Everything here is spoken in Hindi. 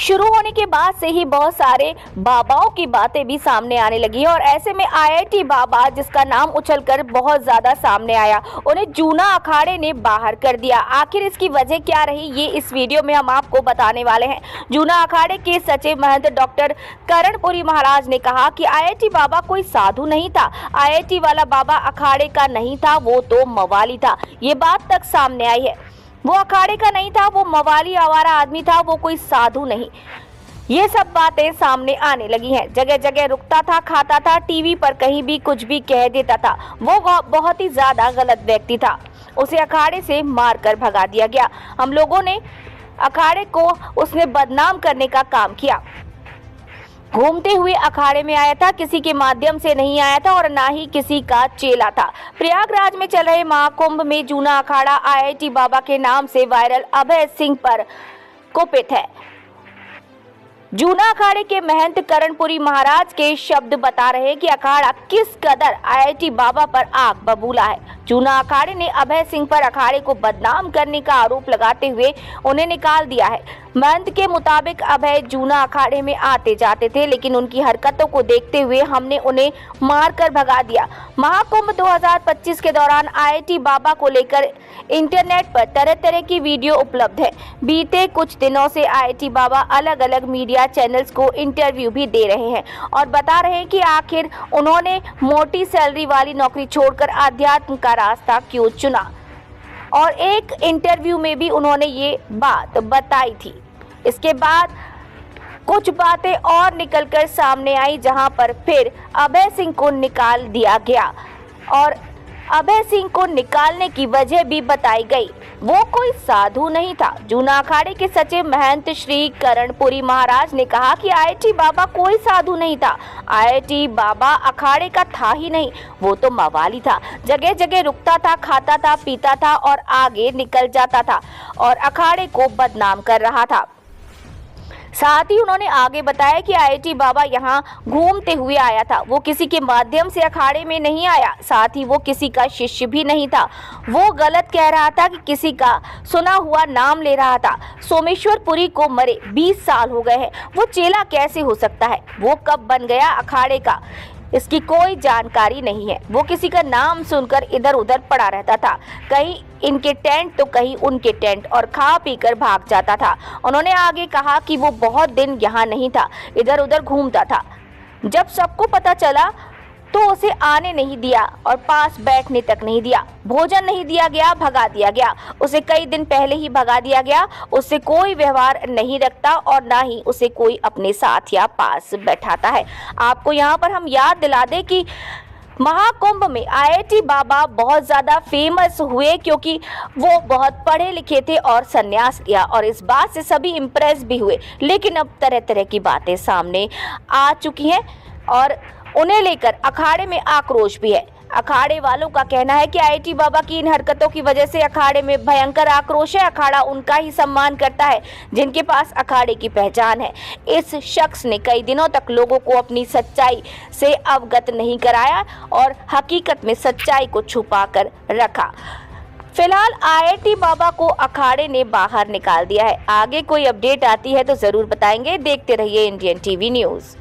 शुरू होने के बाद से ही बहुत सारे बाबाओं की बातें भी सामने आने लगी और ऐसे में आईआईटी बाबा, जिसका नाम उछलकर बहुत ज्यादा सामने आया, उन्हें जूना अखाड़े ने बाहर कर दिया। आखिर इसकी वजह क्या रही, ये इस वीडियो में हम आपको बताने वाले हैं। जूना अखाड़े के सचिव महंत डॉक्टर करणपुरी महाराज ने कहा कि आईआईटी बाबा कोई साधु नहीं था, आईआईटी वाला बाबा अखाड़े का नहीं था, वो तो मवाली था। ये बात तक सामने आई है। वो अखाड़े का नहीं था, वो मवाली आवारा आदमी था, वो कोई साधु नहीं। ये सब बातें सामने आने लगी हैं। जगह जगह रुकता था, खाता था, टीवी पर कहीं भी कुछ भी कह देता था। वो बहुत ही ज्यादा गलत व्यक्ति था। उसे अखाड़े से मारकर भगा दिया गया। हम लोगों ने अखाड़े को उसने बदनाम करने का काम किया। घूमते हुए अखाड़े में आया था, किसी के माध्यम से नहीं आया था और ना ही किसी का चेला था। प्रयागराज में चल रहे महाकुंभ में जूना अखाड़ा आईआईटी बाबा के नाम से वायरल अभय सिंह पर कुपित है। जूना अखाड़े के महंत करणपुरी महाराज के शब्द बता रहे हैं कि अखाड़ा किस कदर आईआईटी बाबा पर आग बबूला है। जूना अखाड़े ने अभय सिंह पर अखाड़े को बदनाम करने का आरोप लगाते हुए उन्हें निकाल दिया है। महंत के मुताबिक अभय जूना अखाड़े में आते जाते थे, लेकिन उनकी हरकतों को देखते हुए हमने उन्हें मारकर भगा दिया। महाकुंभ 2025 के दौरान आईआईटी बाबा को लेकर इंटरनेट पर तरह तरह की वीडियो उपलब्ध है। बीते कुछ दिनों से आईआईटी बाबा अलग अलग मीडिया चैनल्स को इंटरव्यू भी दे रहे हैं और बता रहे हैं कि आखिर उन्होंने मोटी सैलरी वाली नौकरी छोड़कर आध्यात्म का रास्ता क्यों चुना। और एक इंटरव्यू में भी उन्होंने ये बात बताई थी। इसके बाद कुछ बातें और निकलकर सामने आई, जहां पर फिर अभय सिंह को निकाल दिया गया और अभय सिंह को निकालने की वजह भी बताई गई। वो कोई साधु नहीं था। जूना अखाड़े के सचिव महंत श्री करणपुरी महाराज ने कहा कि आईआईटी बाबा कोई साधु नहीं था, आईआईटी बाबा अखाड़े का था ही नहीं, वो तो मवाली था। जगह जगह रुकता था, खाता था, पीता था और आगे निकल जाता था और अखाड़े को बदनाम कर रहा था। साथ ही उन्होंने आगे बताया कि आईआईटी बाबा यहाँ घूमते हुए आया था, वो किसी के माध्यम से अखाड़े में नहीं आया। साथ ही वो किसी का शिष्य भी नहीं था। वो गलत कह रहा था कि किसी का सुना हुआ नाम ले रहा था। सोमेश्वरपुरी को मरे 20 साल हो गए हैं, वो चेला कैसे हो सकता है? वो कब बन गया अखाड़े का, इसकी कोई जानकारी नहीं है। वो किसी का नाम सुनकर इधर उधर पड़ा रहता था, कहीं इनके टेंट तो कहीं उनके टेंट, और खा पीकर भाग जाता था। उन्होंने आगे कहा कि वो बहुत दिन यहाँ नहीं था, इधर उधर घूमता था। जब सबको पता चला तो उसे आने नहीं दिया और पास बैठने तक नहीं दिया, भोजन नहीं दिया गया, भगा दिया गया। उसे कई दिन पहले ही भगा दिया गया। उससे कोई व्यवहार नहीं रखता और ना ही उसे कोई अपने साथ या पास बैठाता है। आपको यहाँ पर हम याद दिला दें कि महाकुंभ में आईआईटी बाबा बहुत ज़्यादा फेमस हुए क्योंकि वो बहुत पढ़े लिखे थे और संन्यास लिया, और इस बात से सभी इम्प्रेस भी हुए। लेकिन अब तरह तरह की बातें सामने आ चुकी हैं और उन्हें लेकर अखाड़े में आक्रोश भी है। अखाड़े वालों का कहना है कि आईआईटी बाबा की इन हरकतों की वजह से अखाड़े में भयंकर आक्रोश है। अखाड़ा उनका ही सम्मान करता है जिनके पास अखाड़े की पहचान है। इस शख्स ने कई दिनों तक लोगों को अपनी सच्चाई से अवगत नहीं कराया और हकीकत में सच्चाई को छुपा कर रखा। फिलहाल आईआईटी बाबा को अखाड़े ने बाहर निकाल दिया है। आगे कोई अपडेट आती है तो जरूर बताएंगे। देखते रहिए इंडियन टीवी न्यूज़।